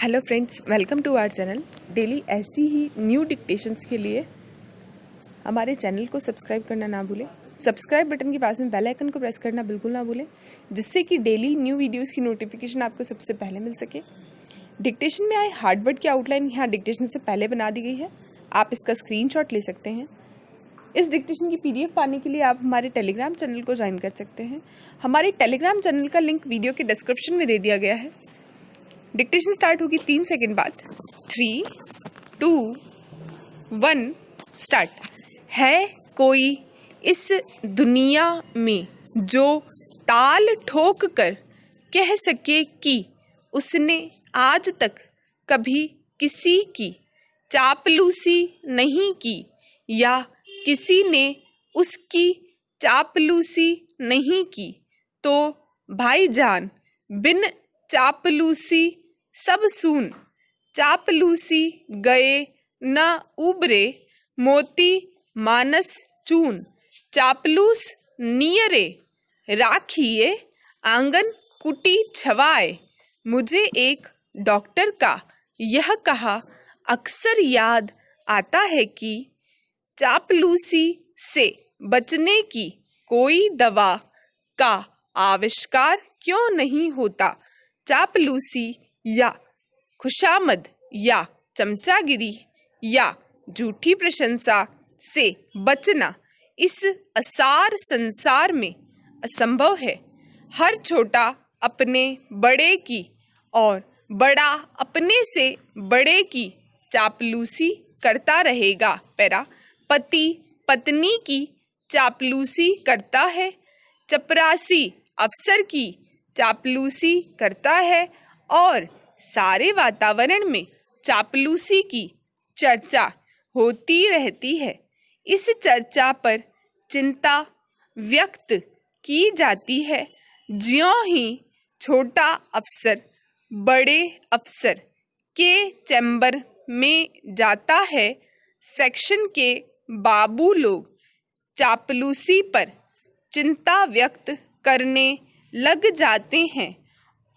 Hello friends, welcome to our channel. Daily ऐसी ही new dictations के लिए हमारे चैनल को सब्सक्राइब करना ना भूलें। सब्सक्राइब बटन के पास में बेल आइकन को प्रेस करना बिल्कुल ना भूलें, जिससे कि डेली न्यू वीडियोस की नोटिफिकेशन आपको सबसे पहले मिल सके। डिक्टेशन में आए हार्ड वर्ड की आउटलाइन यहाँ डिक्टेशन से पहले बना दी गई है। आप इसका स्क्रीनशॉट ले सकते हैं। इस डिक्टेशन की PDF पाने के लिए आप हमारे टेलीग्राम चैनल को ज्वाइन कर सकते हैं। हमारे टेलीग्राम चैनल का लिंक वीडियो के डिस्क्रिप्शन में दे दिया गया है। डिक्टेशन स्टार्ट होगी 3 सेकंड बाद। 3, 2, 1 स्टार्ट। है कोई इस दुनिया में जो ताल ठोक कर कह सके कि उसने आज तक कभी किसी की चापलूसी नहीं की या किसी ने उसकी चापलूसी नहीं की? तो भाईजान, बिन चापलूसी सब सून, चापलूसी गए न उबरे, मोती मानस चून, चापलूस नियरे राखिए आंगन कुटी छवाए। मुझे एक डॉक्टर का यह कहा अक्सर याद आता है कि चापलूसी से बचने की कोई दवा का आविष्कार क्यों नहीं होता? चापलूसी या खुशामद या चमचागिरी या झूठी प्रशंसा से बचना इस असार संसार में असंभव है। हर छोटा अपने बड़े की और बड़ा अपने से बड़े की चापलूसी करता रहेगा। पैरा पति पत्नी की चापलूसी करता है, चपरासी अफसर की चापलूसी करता है और सारे वातावरण में चापलूसी की चर्चा होती रहती है। इस चर्चा पर चिंता व्यक्त की जाती है। ज्यों ही छोटा अफसर बड़े अफसर के चैम्बर में जाता है, सेक्शन के बाबू लोग चापलूसी पर चिंता व्यक्त करने लग जाते हैं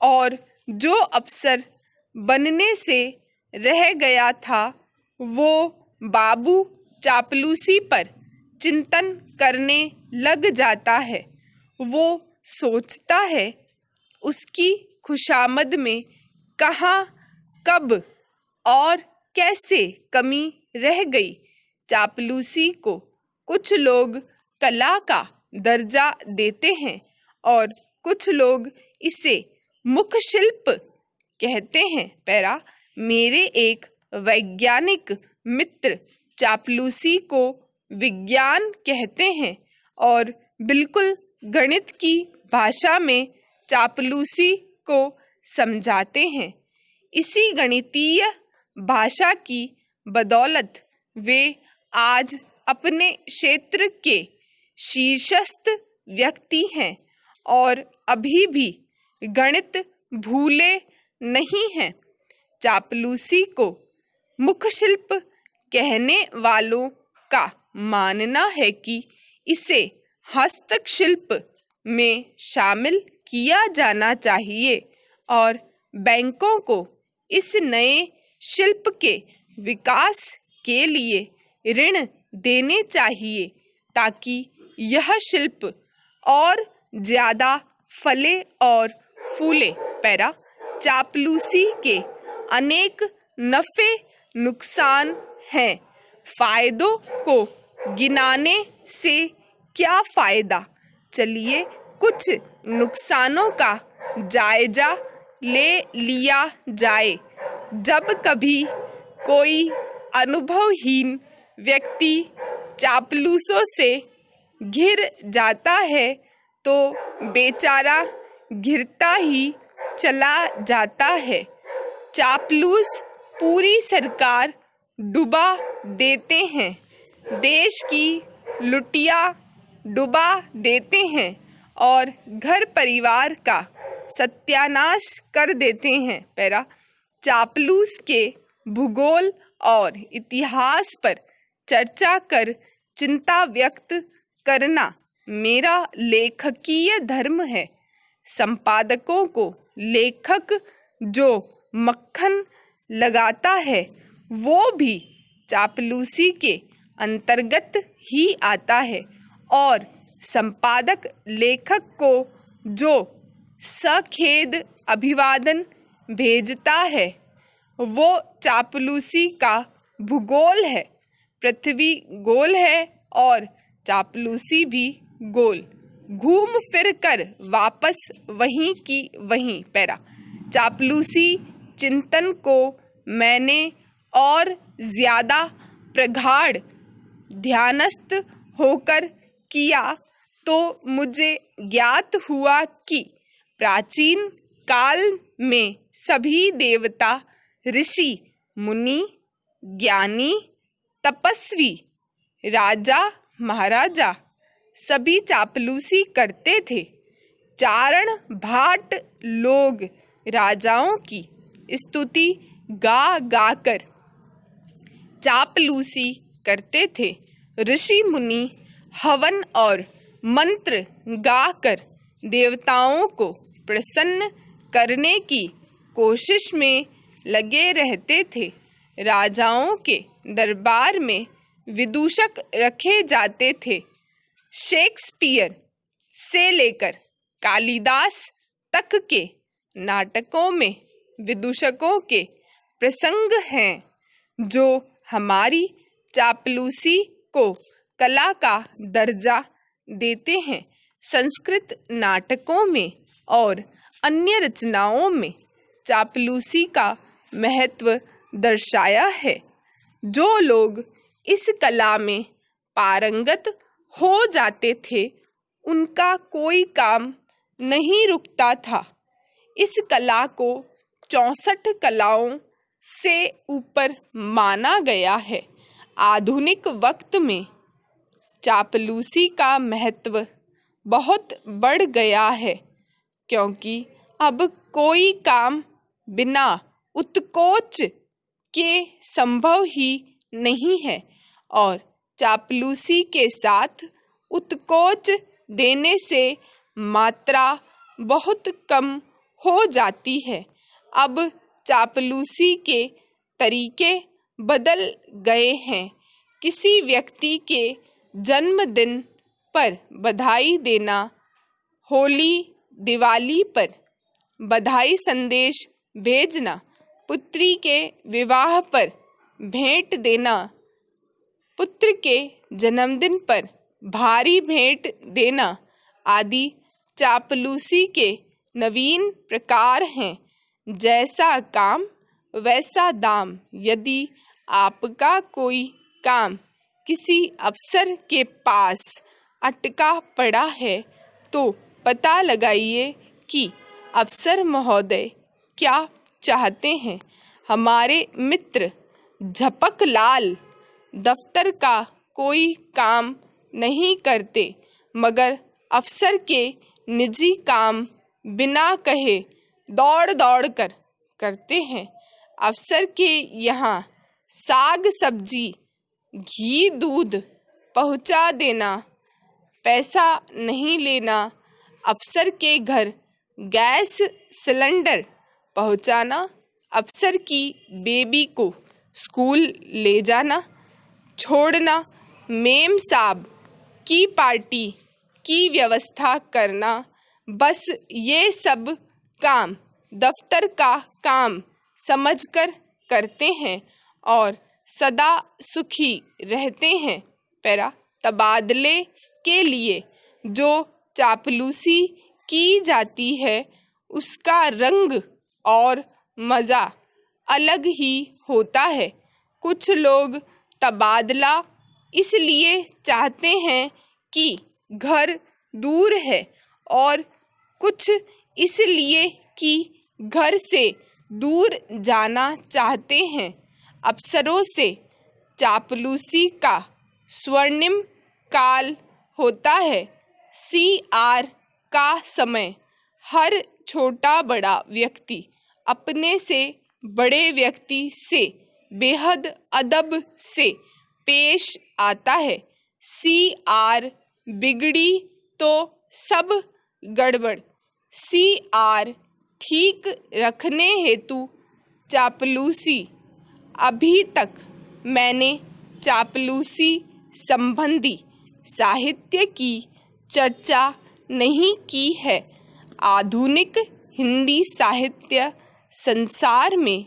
और जो अफसर बनने से रह गया था वो बाबू चापलूसी पर चिंतन करने लग जाता है। वो सोचता है उसकी खुशामद में कहाँ, कब और कैसे कमी रह गई। चापलूसी को कुछ लोग कला का दर्जा देते हैं और कुछ लोग इसे मुख्य शिल्प कहते हैं। पैरा मेरे एक वैज्ञानिक मित्र चापलूसी को विज्ञान कहते हैं और बिल्कुल गणित की भाषा में चापलूसी को समझाते हैं। इसी गणितीय भाषा की बदौलत वे आज अपने क्षेत्र के शीर्षस्थ व्यक्ति हैं और अभी भी गणित भूले नहीं हैं। चापलूसी को मुख्य शिल्प कहने वालों का मानना है कि इसे हस्तशिल्प में शामिल किया जाना चाहिए और बैंकों को इस नए शिल्प के विकास के लिए ऋण देने चाहिए ताकि यह शिल्प और ज़्यादा फले और फूले। पैरा चापलूसी के अनेक नफ़े नुकसान हैं। फ़ायदों को गिनाने से क्या फ़ायदा? चलिए कुछ नुकसानों का जायज़ा ले लिया जाए। जब कभी कोई अनुभवहीन व्यक्ति चापलूसों से घिर जाता है तो बेचारा घिरता ही चला जाता है। चापलूस पूरी सरकार डुबा देते हैं, देश की लुटिया डुबा देते हैं और घर परिवार का सत्यानाश कर देते हैं। पैरा चापलूस के भूगोल और इतिहास पर चर्चा कर चिंता व्यक्त करना मेरा लेखकीय धर्म है। संपादकों को लेखक जो मक्खन लगाता है वो भी चापलूसी के अंतर्गत ही आता है। और संपादक लेखक को जो सखेद अभिवादन भेजता है वो चापलूसी का भूगोल है। पृथ्वी गोल है और चापलूसी भी गोल, घूम फिर कर वापस वहीं की वहीं। पैरा चापलूसी चिंतन को मैंने और ज़्यादा प्रगाढ़ ध्यानस्थ होकर किया तो मुझे ज्ञात हुआ कि प्राचीन काल में सभी देवता, ऋषि, मुनि, ज्ञानी, तपस्वी, राजा, महाराजा सभी चापलूसी करते थे। चारण भाट लोग राजाओं की स्तुति गा गा कर चापलूसी करते थे। ऋषि मुनि हवन और मंत्र गाकर देवताओं को प्रसन्न करने की कोशिश में लगे रहते थे। राजाओं के दरबार में विदूषक रखे जाते थे। शेक्सपियर से लेकर कालिदास तक के नाटकों में विदूषकों के प्रसंग हैं जो हमारी चापलूसी को कला का दर्जा देते हैं। संस्कृत नाटकों में और अन्य रचनाओं में चापलूसी का महत्व दर्शाया है। जो लोग इस कला में पारंगत हो जाते थे उनका कोई काम नहीं रुकता था। इस कला को 64 कलाओं से ऊपर माना गया है। आधुनिक वक्त में चापलूसी का महत्व बहुत बढ़ गया है क्योंकि अब कोई काम बिना उत्कोच के संभव ही नहीं है और चापलूसी के साथ उत्कोच देने से मात्रा बहुत कम हो जाती है। अब चापलूसी के तरीके बदल गए हैं। किसी व्यक्ति के जन्मदिन पर बधाई देना, होली दिवाली पर बधाई संदेश भेजना, पुत्री के विवाह पर भेंट देना, पुत्र के जन्मदिन पर भारी भेंट देना आदि चापलूसी के नवीन प्रकार हैं। जैसा काम वैसा दाम। यदि आपका कोई काम किसी अफसर के पास अटका पड़ा है तो पता लगाइए कि अफसर महोदय क्या चाहते हैं। हमारे मित्र झपकलाल दफ्तर का कोई काम नहीं करते मगर अफसर के निजी काम बिना कहे दौड़ दौड़ कर करते हैं। अफसर के यहाँ साग सब्जी, घी दूध पहुँचा देना, पैसा नहीं लेना, अफसर के घर गैस सिलेंडर पहुँचाना, अफसर की बेबी को स्कूल ले जाना छोड़ना, मेम साहब की पार्टी की व्यवस्था करना, बस ये सब काम दफ्तर का काम समझकर करते हैं और सदा सुखी रहते हैं। पैरा तबादले के लिए जो चापलूसी की जाती है उसका रंग और मज़ा अलग ही होता है। कुछ लोग तबादला इसलिए चाहते हैं कि घर दूर है और कुछ इसलिए कि घर से दूर जाना चाहते हैं। अफसरों से चापलूसी का स्वर्णिम काल होता है। CR का समय हर छोटा बड़ा व्यक्ति अपने से बड़े व्यक्ति से बेहद अदब से पेश आता है। CR बिगड़ी तो सब गड़बड़। CR ठीक रखने हेतु चापलूसी। अभी तक मैंने चापलूसी संबंधी साहित्य की चर्चा नहीं की है। आधुनिक हिंदी साहित्य संसार में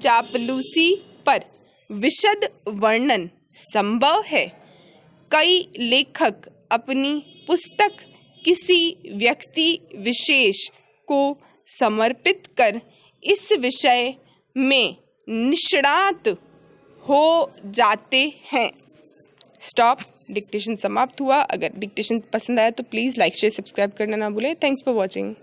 चापलूसी पर विशद वर्णन संभव है। कई लेखक अपनी पुस्तक किसी व्यक्ति विशेष को समर्पित कर इस विषय में निष्णात हो जाते हैं। स्टॉप। डिक्टेशन समाप्त हुआ। अगर डिक्टेशन पसंद आया तो प्लीज़ लाइक शेयर सब्सक्राइब करना ना भूलें। Thanks for watching.